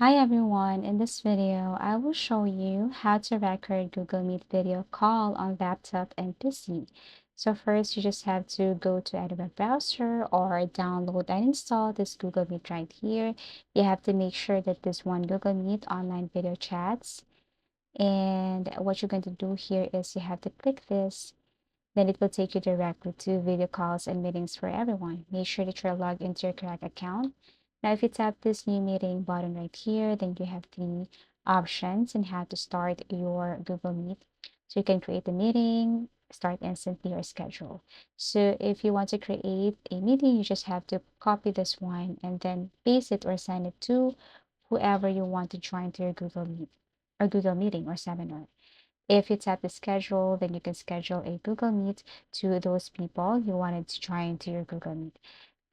Hi everyone, in this video, I will show you how to record Google Meet video call on laptop and PC. So first, you just have to go to any web browser or download and install this Google Meet right here. You have to make sure that this one Google Meet online video chats. And what you're going to do here is you have to click this, then it will take you directly to video calls and meetings for everyone. Make sure that you're logged into your correct account. Now, if you tap this new meeting button right here, then you have the options and how to start your Google Meet. So you can create a meeting, start instantly or schedule. So if you want to create a meeting, you just have to copy this one and then paste it or send it to whoever you want to join to your Google Meet or Google Meeting or seminar. If you tap the schedule, then you can schedule a Google Meet to those people you wanted to join to your Google Meet.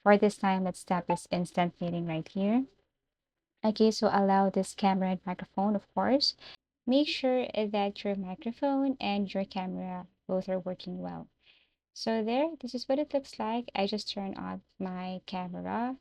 For this time, let's tap this instant meeting right here. Okay, so allow this camera and microphone, of course. Make sure that your microphone and your camera both are working well. So there, this is what it looks like. I just turned on my camera.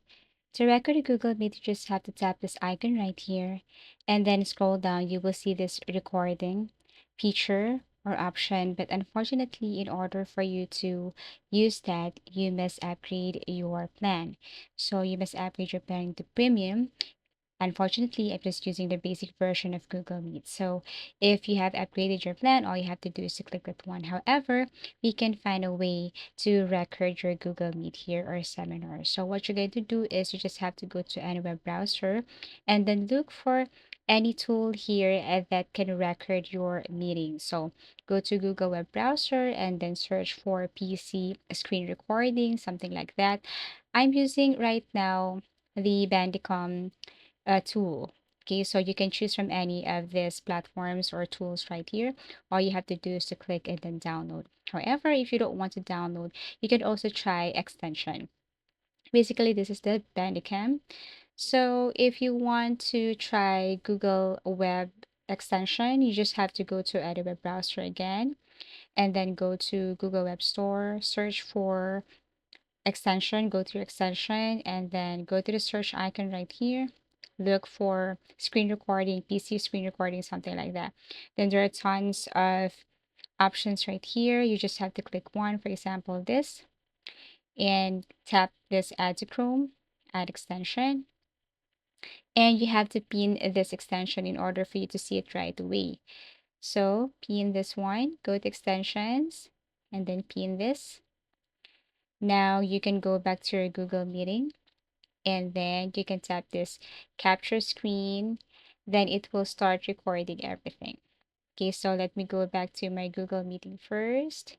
To record a Google Meet, you just have to tap this icon right here and then scroll down. You will see this recording feature or option. But unfortunately, in order for you to use that, you must upgrade your plan. So you must upgrade your plan to premium. Unfortunately, I'm just using the basic version of Google Meet. So if you have upgraded your plan, all you have to do is to click that one. However, we can find a way to record your Google Meet here or seminar. So what you're going to do is you just have to go to any web browser and then look for any tool here that can record your meeting. So go to Google web browser and then search for PC screen recording, something like that. I'm using right now the Bandicam tool. Okay, so you can choose from any of these platforms or tools right here. All you have to do is to click and then download. However, if you don't want to download, you can also try extension. Basically, this is the Bandicam. So if you want to try Google Web extension, you just have to go to any web browser again and then go to Google Web Store, search for extension, go to your extension, and then go to the search icon right here. Look for screen recording, PC screen recording, something like that. Then there are tons of options right here. You just have to click one, for example, this, and tap this add to Chrome, add extension. And you have to pin this extension in order for you to see it right away. So pin this one, go to extensions, and then pin this. Now you can go back to your Google Meeting and then you can tap this capture screen, then it will start recording everything. Okay, so let me go back to my Google Meeting first.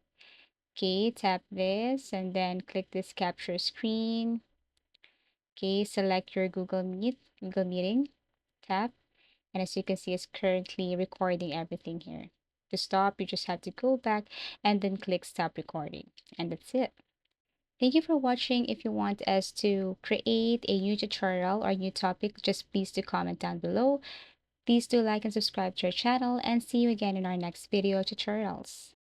Okay, tap this and then click this capture screen. Okay, select your Google Meeting, tap, and as you can see, it's currently recording everything here. To stop, you just have to go back and then click stop recording, and that's it. Thank you for watching. If you want us to create a new tutorial or new topic, just please do comment down below. Please do like and subscribe to our channel and see you again in our next video tutorials.